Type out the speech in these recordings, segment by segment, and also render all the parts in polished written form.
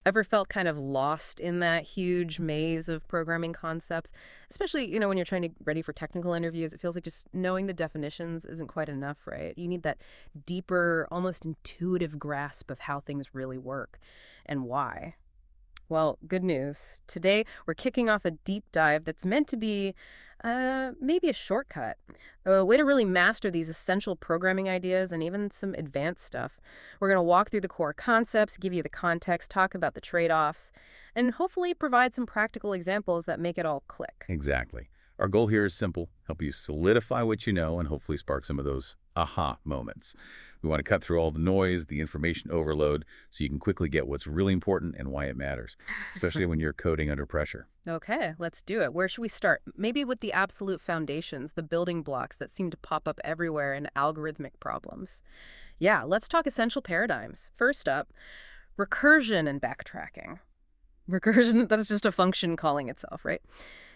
Ever felt kind of lost in that huge maze of programming concepts? Especially, when you're trying to ready for technical interviews, it feels like just knowing the definitions isn't quite enough, right? You need that deeper, almost intuitive grasp of how things really work and why. Well, good news. Today, we're kicking off a deep dive that's meant to be maybe a shortcut, a way to really master these essential programming ideas and even some advanced stuff. We're going to walk through the core concepts, give you the context, talk about the trade-offs, and hopefully provide some practical examples that make it all click. Exactly. Our goal here is simple: help you solidify what you know and hopefully spark some of those aha moments. We want to cut through all the noise, the information overload, so you can quickly get what's really important and why it matters, especially when you're coding under pressure. Okay, let's do it. Where should we start? Maybe with the absolute foundations, the building blocks that seem to pop up everywhere in algorithmic problems. Yeah, let's talk essential paradigms. First up, recursion and backtracking. Recursion, that's just a function calling itself, right?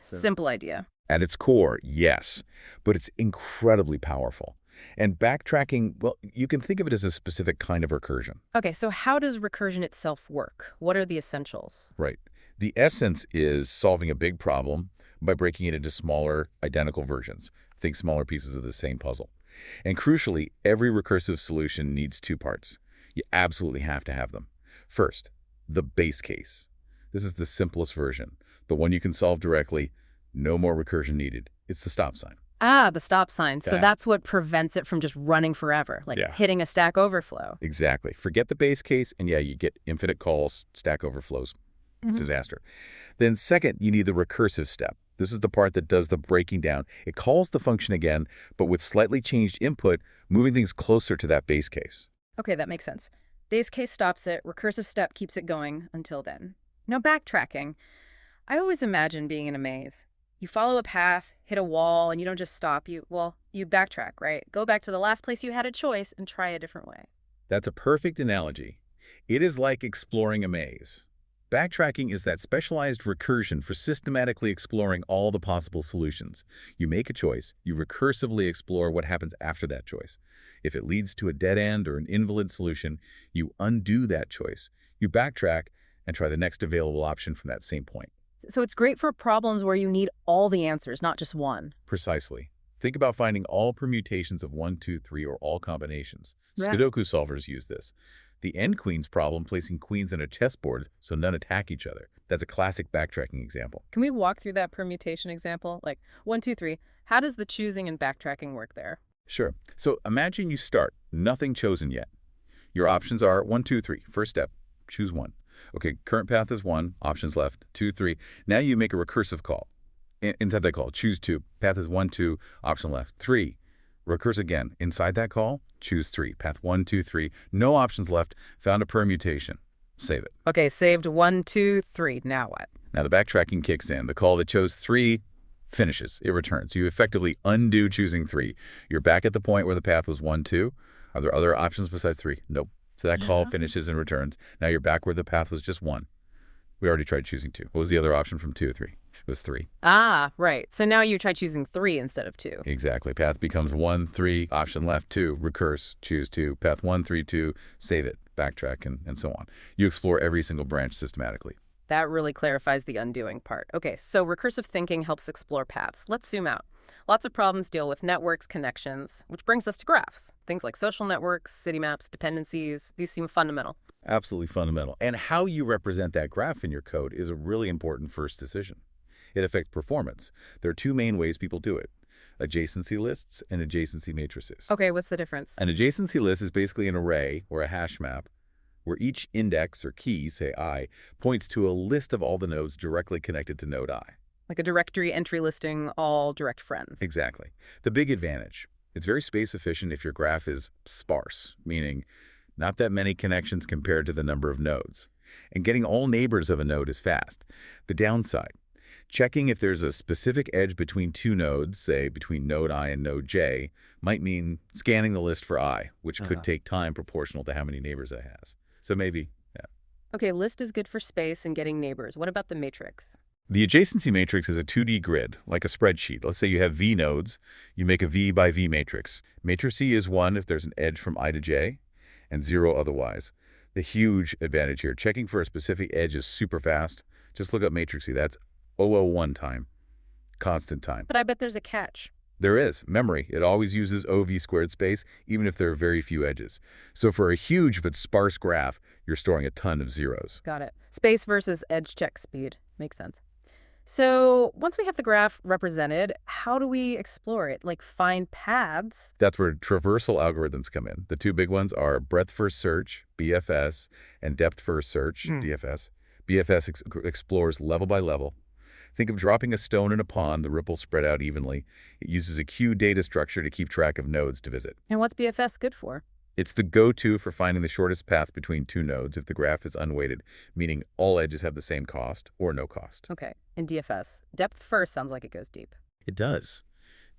So, Simple idea. at its core, yes, but it's incredibly powerful. And backtracking, well, you can think of it as a specific kind of recursion. Okay, so how does recursion itself work? What are the essentials? Right. The essence is solving a big problem by breaking it into smaller, identical versions. Think smaller pieces of the same puzzle. And crucially, every recursive solution needs two parts. You absolutely have to have them. First, the base case. This is the simplest version, the one you can solve directly, no more recursion needed. It's the stop sign. Ah, the stop sign. So Yeah. that's what prevents it from just running forever, like Yeah. hitting a Stack Overflow. Exactly. Forget the base case, and yeah, you get infinite calls, Stack Overflows, Mhm. disaster. Then second, you need the recursive step. This is the part that does the breaking down. It calls the function again, but with slightly changed input, moving things closer to that base case. Okay, that makes sense. Base case stops it, recursive step keeps it going until then. Now, backtracking. I always imagine being in a maze. You follow a path, hit a wall, and you don't just stop. You backtrack, right? Go back to the last place you had a choice and try a different way. That's a perfect analogy. It is like exploring a maze. Backtracking is that specialized recursion for systematically exploring all the possible solutions. You make a choice, you recursively explore what happens after that choice. If it leads to a dead end or an invalid solution, you undo that choice. You backtrack and try the next available option from that same point. So it's great for problems where you need all the answers, not just one. Precisely. Think about finding all permutations of 1, 2, 3, or all combinations. Yeah. Sudoku solvers use this. The end queens problem, placing queens on a chessboard so none attack each other. That's a classic backtracking example. Can we walk through that permutation example? Like, 1, 2, 3. How does the choosing and backtracking work there? Sure. So imagine you start, nothing chosen yet. Your options are 1, 2, 3. First step, choose one. Okay, current path is 1, options left, 2, 3. Now you make a recursive call. Inside that call, choose 2. Path is 1, 2, option left, 3. Recurse again. Inside that call, choose 3. Path 1, 2, 3. No options left. Found a permutation. Save it. Okay, saved 1, 2, 3. Now what? Now the backtracking kicks in. The call that chose 3 finishes. It returns. You effectively undo choosing 3. You're back at the point where the path was 1, 2. Are there other options besides 3? Nope. So that call finishes and returns. Now you're back where the path was just 1. We already tried choosing 2. What was the other option from 2 or 3? It was 3. Ah, right. So now you try choosing 3 instead of 2. Exactly. Path becomes 1, 3, option left, 2, recurse, choose 2, path 1, 3, 2, save it, backtrack, and so on. You explore every single branch systematically. That really clarifies the undoing part. Okay, so recursive thinking helps explore paths. Let's zoom out. Lots of problems deal with networks, connections, which brings us to graphs. Things like social networks, city maps, dependencies, these seem fundamental. Absolutely fundamental. And how you represent that graph in your code is a really important first decision. It affects performance. There are two main ways people do it: adjacency lists and adjacency matrices. Okay, what's the difference? An adjacency list is basically an array or a hash map where each index or key, say I, points to a list of all the nodes directly connected to node I. Like a directory entry listing all direct friends. Exactly. The big advantage: it's very space efficient if your graph is sparse, meaning not that many connections compared to the number of nodes. And getting all neighbors of a node is fast. The downside: checking if there's a specific edge between two nodes, say between node I and node J, might mean scanning the list for I, which could take time proportional to how many neighbors it has. So maybe, yeah. Okay, list is good for space and getting neighbors. What about the matrix? The adjacency matrix is a 2D grid, like a spreadsheet. Let's say you have V nodes. You make a V by V matrix. Matrix C is 1 if there's an edge from I to J, and 0 otherwise. The huge advantage here, checking for a specific edge is super fast. Just look up matrixy. That's 001 time, constant time. But I bet there's a catch. There is. Memory. It always uses OV squared space, even if there are very few edges. So for a huge but sparse graph, you're storing a ton of zeros. Got it. Space versus edge check speed. Makes sense. So once we have the graph represented, how do we explore it? Like find paths? That's where traversal algorithms come in. The two big ones are breadth first search, BFS, and depth first search, DFS. BFS explores level by level. Think of dropping a stone in a pond, the ripples spread out evenly. It uses a queue data structure to keep track of nodes to visit. And what's BFS good for? It's the go-to for finding the shortest path between two nodes if the graph is unweighted, meaning all edges have the same cost or no cost. Okay. And DFS. Depth first sounds like it goes deep. It does.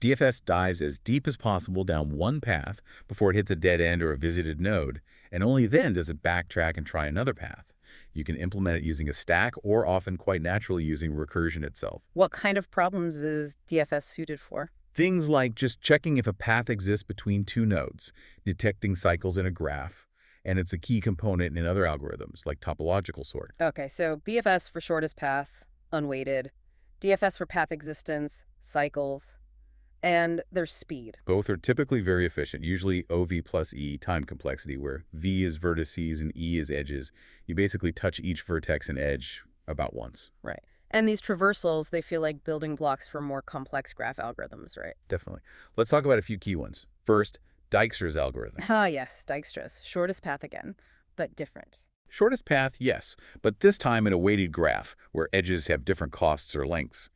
DFS dives as deep as possible down one path before it hits a dead end or a visited node, and only then does it backtrack and try another path. You can implement it using a stack or often quite naturally using recursion itself. What kind of problems is DFS suited for? Things like just checking if a path exists between two nodes, detecting cycles in a graph, and it's a key component in other algorithms like topological sort. Okay, so BFS for shortest path, unweighted. DFS for path existence, cycles. And there's speed. Both are typically very efficient, usually OV plus E time complexity, where V is vertices and E is edges. You basically touch each vertex and edge about once. Right. And these traversals, they feel like building blocks for more complex graph algorithms, right? Definitely. Let's talk about a few key ones. First, Dijkstra's algorithm. Ah, yes, Dijkstra's. Shortest path again, but different. Shortest path, yes, but this time in a weighted graph where edges have different costs or lengths.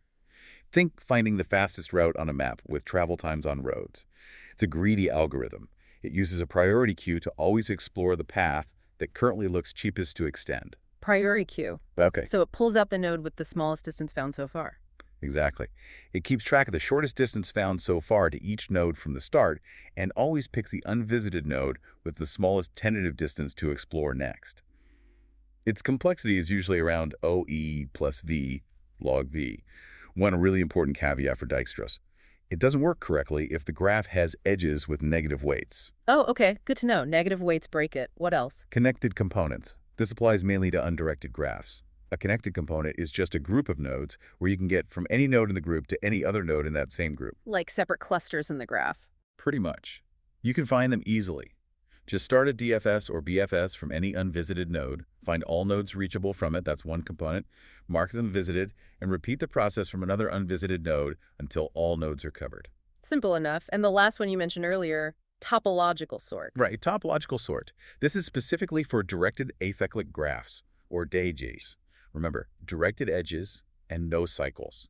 Think finding the fastest route on a map with travel times on roads. It's a greedy algorithm. It uses a priority queue to always explore the path that currently looks cheapest to extend. Priority queue. Okay. So it pulls out the node with the smallest distance found so far. Exactly. It keeps track of the shortest distance found so far to each node from the start and always picks the unvisited node with the smallest tentative distance to explore next. Its complexity is usually around OE plus V log V. One really important caveat for Dijkstra's. It doesn't work correctly if the graph has edges with negative weights. Oh, okay. Good to know. Negative weights break it. What else? Connected components. This applies mainly to undirected graphs. A connected component is just a group of nodes where you can get from any node in the group to any other node in that same group. Like separate clusters in the graph. Pretty much. You can find them easily. Just start a DFS or BFS from any unvisited node, find all nodes reachable from it, that's one component, mark them visited, and repeat the process from another unvisited node until all nodes are covered. Simple enough. And the last one you mentioned earlier, topological sort. Right, topological sort. This is specifically for directed acyclic graphs, or DAGs. Remember, directed edges and no cycles.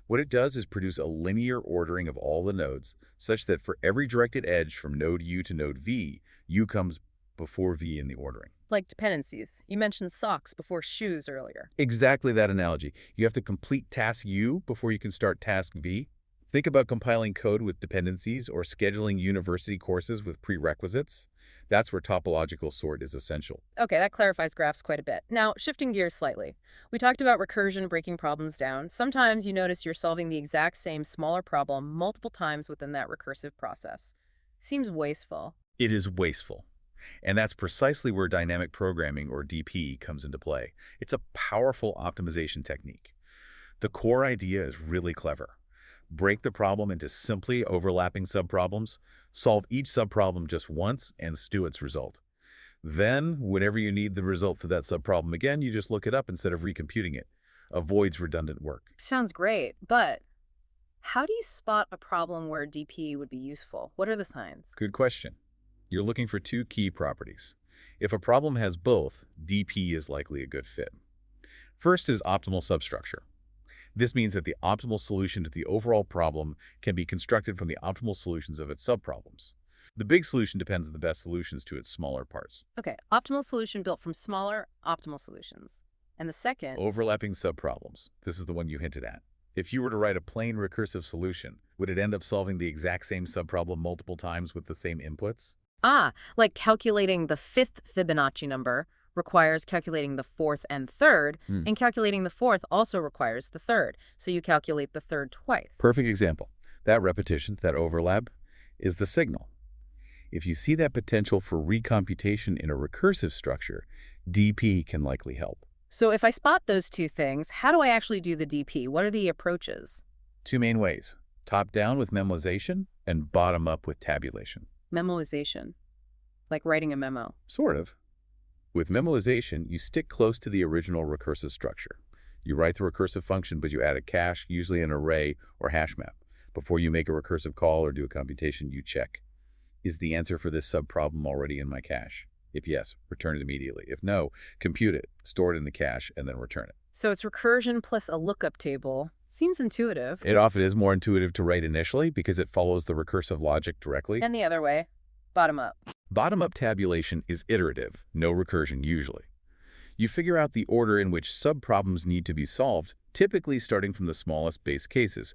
What it does is produce a linear ordering of all the nodes, such that for every directed edge from node U to node V, U comes before V in the ordering. Like dependencies. You mentioned socks before shoes earlier. Exactly that analogy. You have to complete task U before you can start task V. Think about compiling code with dependencies or scheduling university courses with prerequisites. That's where topological sort is essential. Okay, that clarifies graphs quite a bit. Now, shifting gears slightly. We talked about recursion breaking problems down. Sometimes you notice you're solving the exact same smaller problem multiple times within that recursive process. Seems wasteful. It is wasteful. And that's precisely where dynamic programming, or DP, comes into play. It's a powerful optimization technique. The core idea is really clever. Break the problem into simply overlapping subproblems, solve each subproblem just once, and stew its result. Then, whenever you need the result for that subproblem again, you just look it up instead of recomputing it. Avoids redundant work. Sounds great, but how do you spot a problem where DP would be useful? What are the signs? Good question. You're looking for two key properties. If a problem has both, DP is likely a good fit. First is optimal substructure. This means that the optimal solution to the overall problem can be constructed from the optimal solutions of its subproblems. The big solution depends on the best solutions to its smaller parts. Okay, optimal solution built from smaller optimal solutions. And the second... Overlapping subproblems. This is the one you hinted at. If you were to write a plain recursive solution, would it end up solving the exact same subproblem multiple times with the same inputs? Like calculating the fifth Fibonacci number requires calculating the fourth and third, and calculating the fourth also requires the third. So you calculate the third twice. Perfect example. That repetition, that overlap, is the signal. If you see that potential for recomputation in a recursive structure, DP can likely help. So if I spot those two things, how do I actually do the DP? What are the approaches? Two main ways: top-down with memoization and bottom-up with tabulation. Memoization, like writing a memo. Sort of. With memoization, you stick close to the original recursive structure. You write the recursive function, but you add a cache, usually an array or hash map. Before you make a recursive call or do a computation, you check, is the answer for this subproblem already in my cache? If yes, return it immediately. If no, compute it, store it in the cache, and then return it. So it's recursion plus a lookup table. Seems intuitive. It often is more intuitive to write initially because it follows the recursive logic directly. And the other way, bottom up. Bottom-up tabulation is iterative, no recursion usually. You figure out the order in which subproblems need to be solved, typically starting from the smallest base cases.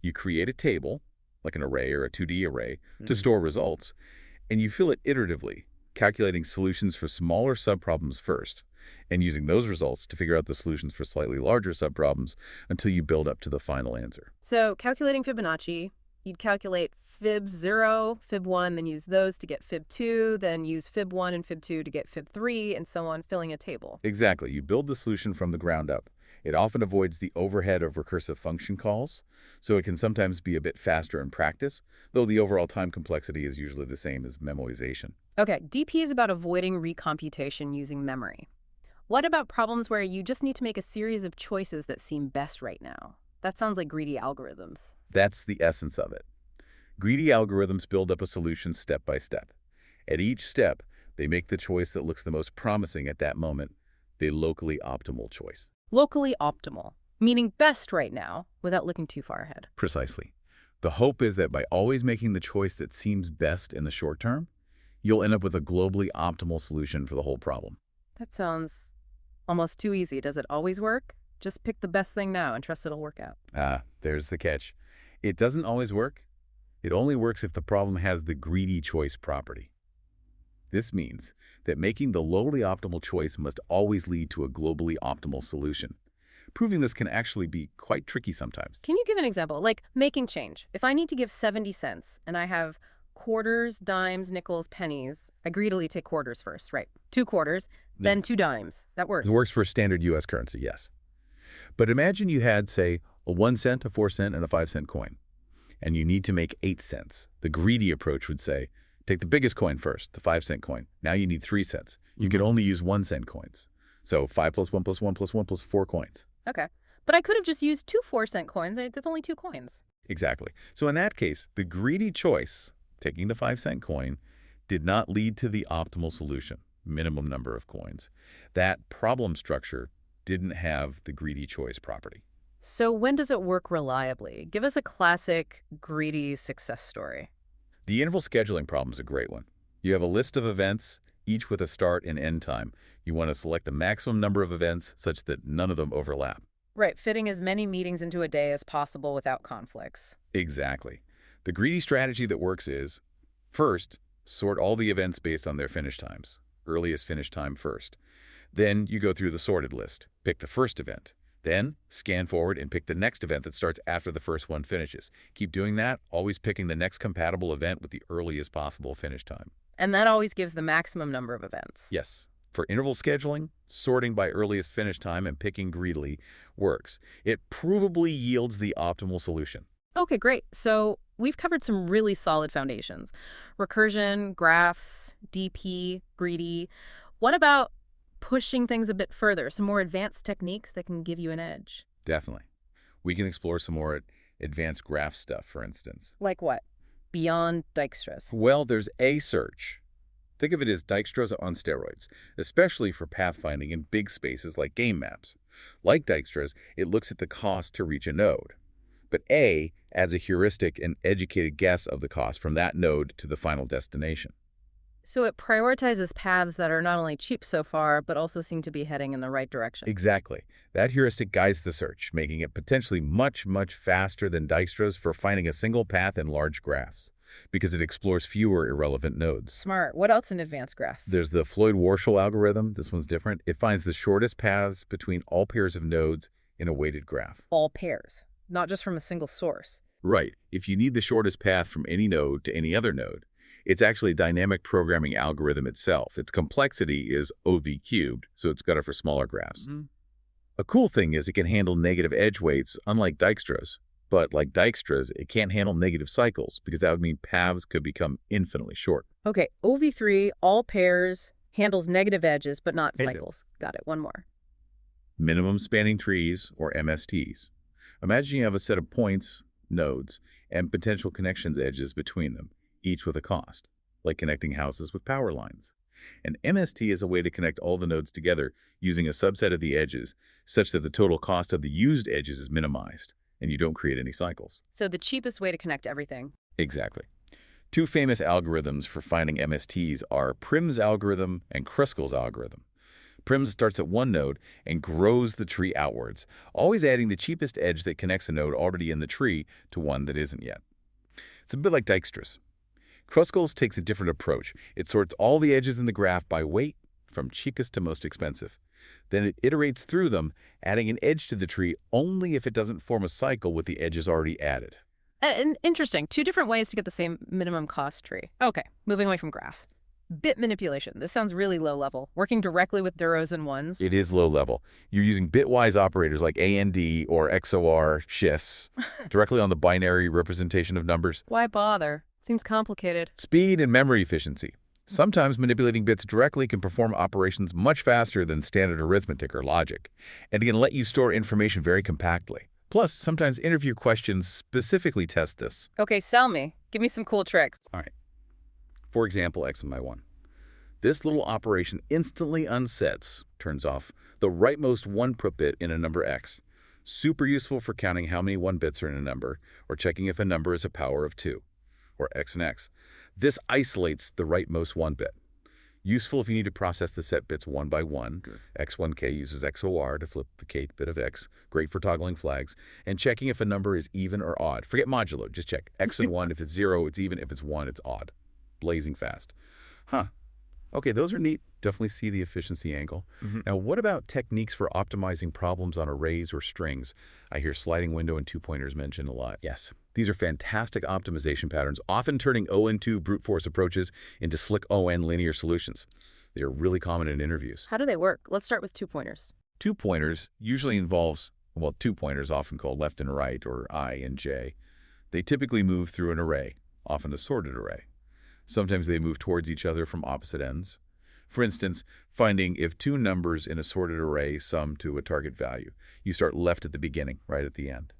You create a table, like an array or a 2D array, to store results, and you fill it iteratively, calculating solutions for smaller subproblems first, and using those results to figure out the solutions for slightly larger subproblems until you build up to the final answer. So calculating Fibonacci, you'd calculate Fib0, Fib1, then use those to get Fib2, then use Fib1 and Fib2 to get Fib3, and so on, filling a table. Exactly. You build the solution from the ground up. It often avoids the overhead of recursive function calls, so it can sometimes be a bit faster in practice, though the overall time complexity is usually the same as memoization. Okay, DP is about avoiding recomputation using memory. What about problems where you just need to make a series of choices that seem best right now? That sounds like greedy algorithms. That's the essence of it. Greedy algorithms build up a solution step by step. At each step, they make the choice that looks the most promising at that moment, the locally optimal choice. Locally optimal, meaning best right now, without looking too far ahead. Precisely. The hope is that by always making the choice that seems best in the short term, you'll end up with a globally optimal solution for the whole problem. That sounds almost too easy. Does it always work? Just pick the best thing now and trust it'll work out. There's the catch. It doesn't always work. It only works if the problem has the greedy choice property. This means that making the locally optimal choice must always lead to a globally optimal solution. Proving this can actually be quite tricky sometimes. Can you give an example? Like making change. If I need to give 70 cents and I have quarters, dimes, nickels, pennies, I greedily take quarters first, right? 2 quarters, then 2 dimes. That works. It works for standard U.S. currency, yes. But imagine you had, say, a 1 cent, a 4 cent, and a 5 cent coin, and you need to make 8 cents. The greedy approach would say, take the biggest coin first, the 5 cent coin. Now you need 3 cents. You can only use 1 cent coins. So 5 plus 1 plus 1 plus 1 plus 4 coins. Okay. But I could have just used 2 4-cent coins. Right? That's only 2 coins. Exactly. So in that case, the greedy choice, taking the 5 cent coin, did not lead to the optimal solution, minimum number of coins. That problem structure didn't have the greedy choice property. So when does it work reliably? Give us a classic greedy success story. The interval scheduling problem is a great one. You have a list of events, each with a start and end time. You want to select the maximum number of events such that none of them overlap. Right, fitting as many meetings into a day as possible without conflicts. Exactly. The greedy strategy that works is, first, sort all the events based on their finish times. Earliest finish time first. Then you go through the sorted list. Pick the first event. Then scan forward and pick the next event that starts after the first one finishes. Keep doing that, always picking the next compatible event with the earliest possible finish time. And that always gives the maximum number of events. Yes. For interval scheduling, sorting by earliest finish time and picking greedily works. It provably yields the optimal solution. Okay, great. So we've covered some really solid foundations. Recursion, graphs, DP, greedy. What about pushing things a bit further, some more advanced techniques that can give you an edge? Definitely. We can explore some more advanced graph stuff, for instance. Like what? Beyond Dijkstra's. Well, there's A-search. Think of it as Dijkstra's on steroids, especially for pathfinding in big spaces like game maps. Like Dijkstra's, it looks at the cost to reach a node. But A adds a heuristic and educated guess of the cost from that node to the final destination. So it prioritizes paths that are not only cheap so far, but also seem to be heading in the right direction. Exactly. That heuristic guides the search, making it potentially much, much faster than Dijkstra's for finding a single path in large graphs, because it explores fewer irrelevant nodes. Smart. What else in advanced graphs? There's the Floyd-Warshall algorithm. This one's different. It finds the shortest paths between all pairs of nodes in a weighted graph. All pairs, not just from a single source. Right. If you need the shortest path from any node to any other node, It's actually a dynamic programming algorithm itself. Its complexity is OV cubed, so it's better for smaller graphs. A cool thing is it can handle negative edge weights, unlike Dijkstra's. But like Dijkstra's, it can't handle negative cycles because that would mean paths could become infinitely short. Okay, OV3, all pairs, handles negative edges, but not Edges. cycles. Got it, one more. Minimum spanning trees, or MSTs. Imagine you have a set of points, nodes, and potential connections edges between them, each with a cost, like connecting houses with power lines. An MST is a way to connect all the nodes together using a subset of the edges, such that the total cost of the used edges is minimized, and you don't create any cycles. So the cheapest way to connect everything. Exactly. Two famous algorithms for finding MSTs are Prim's algorithm and Kruskal's algorithm. Prim starts at one node and grows the tree outwards, always adding the cheapest edge that connects a node already in the tree to one that isn't yet. It's a bit like Dijkstra's. Kruskal's takes a different approach. It sorts all the edges in the graph by weight, from cheapest to most expensive. Then it iterates through them, adding an edge to the tree only if it doesn't form a cycle with the edges already added. Interesting. Two different ways to get the same minimum cost tree. Okay, moving away from graph. Bit manipulation. This sounds really low level. Working directly with zeros and ones. It is low level. You're using bitwise operators like AND or XOR shifts directly on the binary representation of numbers. Why bother? Seems complicated. Speed and memory efficiency. Sometimes manipulating bits directly can perform operations much faster than standard arithmetic or logic, and it can let you store information very compactly. Plus, sometimes interview questions specifically test this. Okay, sell me. Give me some cool tricks. All right. For example, x and y1. This little operation instantly unsets, turns off, the rightmost 1 bit in a number x. Super useful for counting how many 1 bits are in a number, or checking if a number is a power of 2, or x and x. This isolates the rightmost 1 bit. Useful if you need to process the set bits one by one. X1k uses XOR to flip the kth bit of x. Great for toggling flags. And checking if a number is even or odd. Forget modulo, just check. X and 1, if it's 0, it's even. If it's 1, it's odd. Blazing fast. Huh. Okay, those are neat. Definitely see the efficiency angle. Now, what about techniques for optimizing problems on arrays or strings? I hear sliding window and two-pointers mentioned a lot. Yes, these are fantastic optimization patterns, often turning ON2 brute force approaches into slick ON linear solutions. They are really common in interviews. How do they work? Let's start with two pointers. Two pointers usually involves, well, two pointers often called left and right, or I and J. They typically move through an array, often a sorted array. Sometimes they move towards each other from opposite ends. For instance, finding if two numbers in a sorted array sum to a target value, you start left at the beginning, right at the end.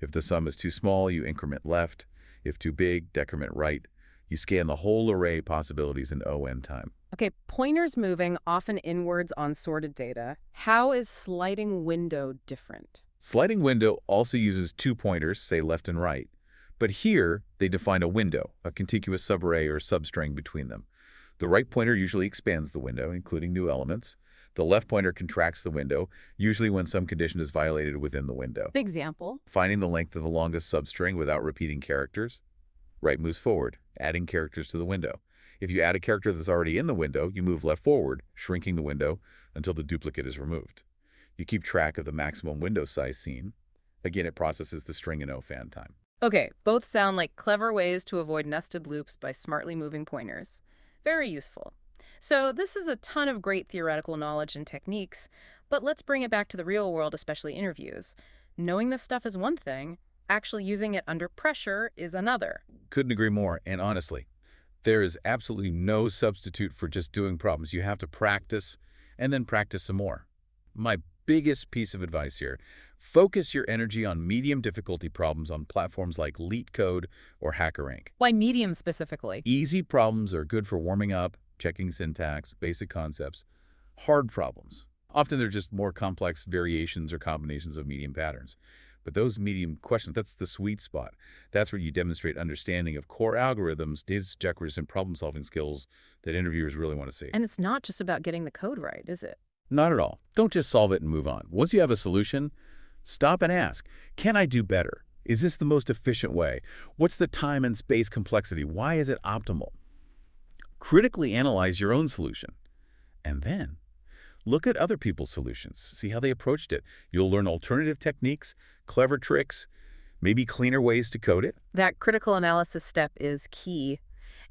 If the sum is too small, you increment left. If too big, decrement right. You scan the whole array possibilities in ON time. Okay, pointers moving often inwards on sorted data. How is sliding window different? Sliding window also uses two pointers, say left and right. But here, they define a window, a contiguous subarray or substring between them. The right pointer usually expands the window, including new elements. The left pointer contracts the window, usually when some condition is violated within the window. Example. Finding the length of the longest substring without repeating characters. Right moves forward, adding characters to the window. If you add a character that's already in the window, you move left forward, shrinking the window until the duplicate is removed. You keep track of the maximum window size seen. Again, it processes the string in OFAN time. Okay, both sound like clever ways to avoid nested loops by smartly moving pointers. Very useful. So this is a ton of great theoretical knowledge and techniques, but let's bring it back to the real world, especially interviews. Knowing this stuff is one thing, actually using it under pressure is another. Couldn't agree more, and honestly, there is absolutely no substitute for just doing problems. You have to practice, and then practice some more. My biggest piece of advice here, focus your energy on medium difficulty problems on platforms like LeetCode or HackerRank. Why medium specifically? Easy problems are good for warming up, checking syntax, basic concepts. Hard problems, often they're just more complex variations or combinations of medium patterns. But those medium questions, that's the sweet spot. That's where you demonstrate understanding of core algorithms, data structures, and problem-solving skills that interviewers really want to see. And it's not just about getting the code right, is it? Not at all. Don't just solve it and move on. Once you have a solution, stop and ask, can I do better? Is this the most efficient way? What's the time and space complexity? Why is it optimal? Critically analyze your own solution. And then look at other people's solutions. See how they approached it. You'll learn alternative techniques, clever tricks, maybe cleaner ways to code it. That critical analysis step is key.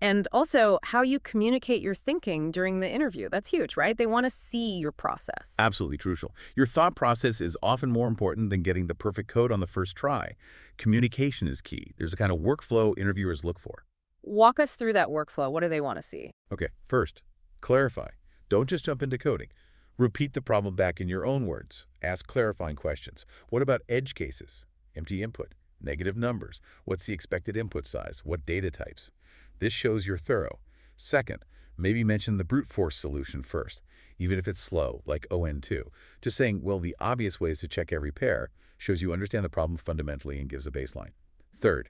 And also how you communicate your thinking during the interview. That's huge, right? They want to see your process. Absolutely crucial. Your thought process is often more important than getting the perfect code on the first try. Communication is key. There's a kind of workflow interviewers look for. Walk us through that workflow. What do they want to see? Okay, first, clarify. Don't just jump into coding. Repeat the problem back in your own words. Ask clarifying questions. What about edge cases? Empty input, negative numbers. What's the expected input size? What data types? This shows you're thorough. Second, maybe mention the brute force solution first, even if it's slow, like ON2. Just saying, well, the obvious ways to check every pair shows you understand the problem fundamentally and gives a baseline. Third,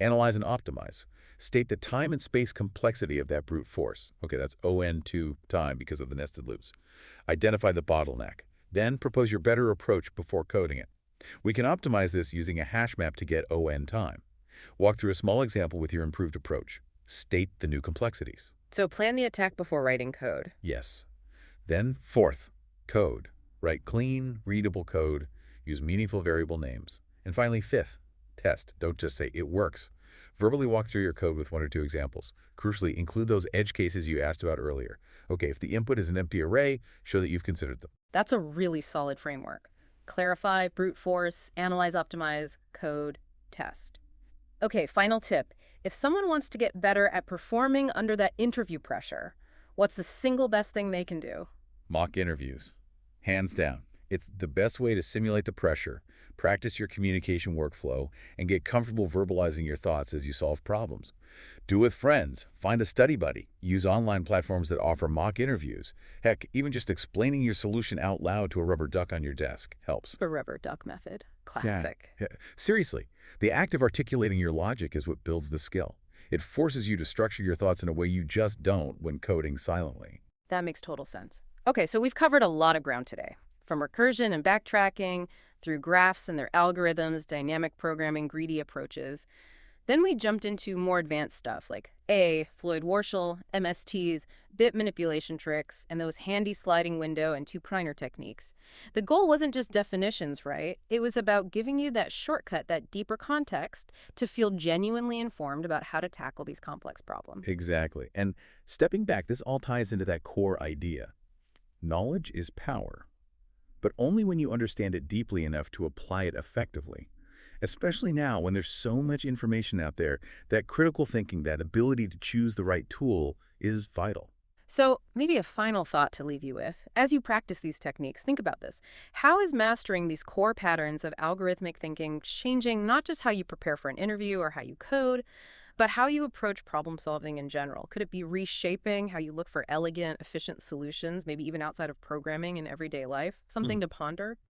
analyze and optimize. State the time and space complexity of that brute force. Okay, that's ON2 time because of the nested loops. Identify the bottleneck. Then propose your better approach before coding it. We can optimize this using a hash map to get ON time. Walk through a small example with your improved approach. State the new complexities. So plan the attack before writing code. Yes. Then fourth, code. Write clean, readable code. Use meaningful variable names. And finally, fifth, test. Don't just say it works. Verbally walk through your code with 1 or 2 examples. Crucially, include those edge cases you asked about earlier. Okay, if the input is an empty array, show that you've considered them. That's a really solid framework. Clarify, brute force, analyze, optimize, code, test. Okay, final tip. If someone wants to get better at performing under that interview pressure, what's the single best thing they can do? Mock interviews. Hands down. It's the best way to simulate the pressure, practice your communication workflow, and get comfortable verbalizing your thoughts as you solve problems. Do with friends. Find a study buddy. Use online platforms that offer mock interviews. Heck, even just explaining your solution out loud to a rubber duck on your desk helps. The rubber duck method. Classic. Yeah. Seriously, the act of articulating your logic is what builds the skill. It forces you to structure your thoughts in a way you just don't when coding silently. That makes total sense. Okay, so we've covered a lot of ground today. From recursion and backtracking, through graphs and their algorithms, dynamic programming, greedy approaches. Then we jumped into more advanced stuff like Floyd-Warshall, MSTs, bit manipulation tricks, and those handy sliding window and two-priner techniques. The goal wasn't just definitions, right? It was about giving you that shortcut, that deeper context, to feel genuinely informed about how to tackle these complex problems. Exactly. And stepping back, this all ties into that core idea. Knowledge is power, but only when you understand it deeply enough to apply it effectively. Especially now when there's so much information out there, that critical thinking, that ability to choose the right tool is vital. So maybe a final thought to leave you with. As you practice these techniques, think about this. How is mastering these core patterns of algorithmic thinking changing not just how you prepare for an interview or how you code, but how you approach problem solving in general? Could it be reshaping how you look for elegant, efficient solutions, maybe even outside of programming in everyday life? Something to ponder?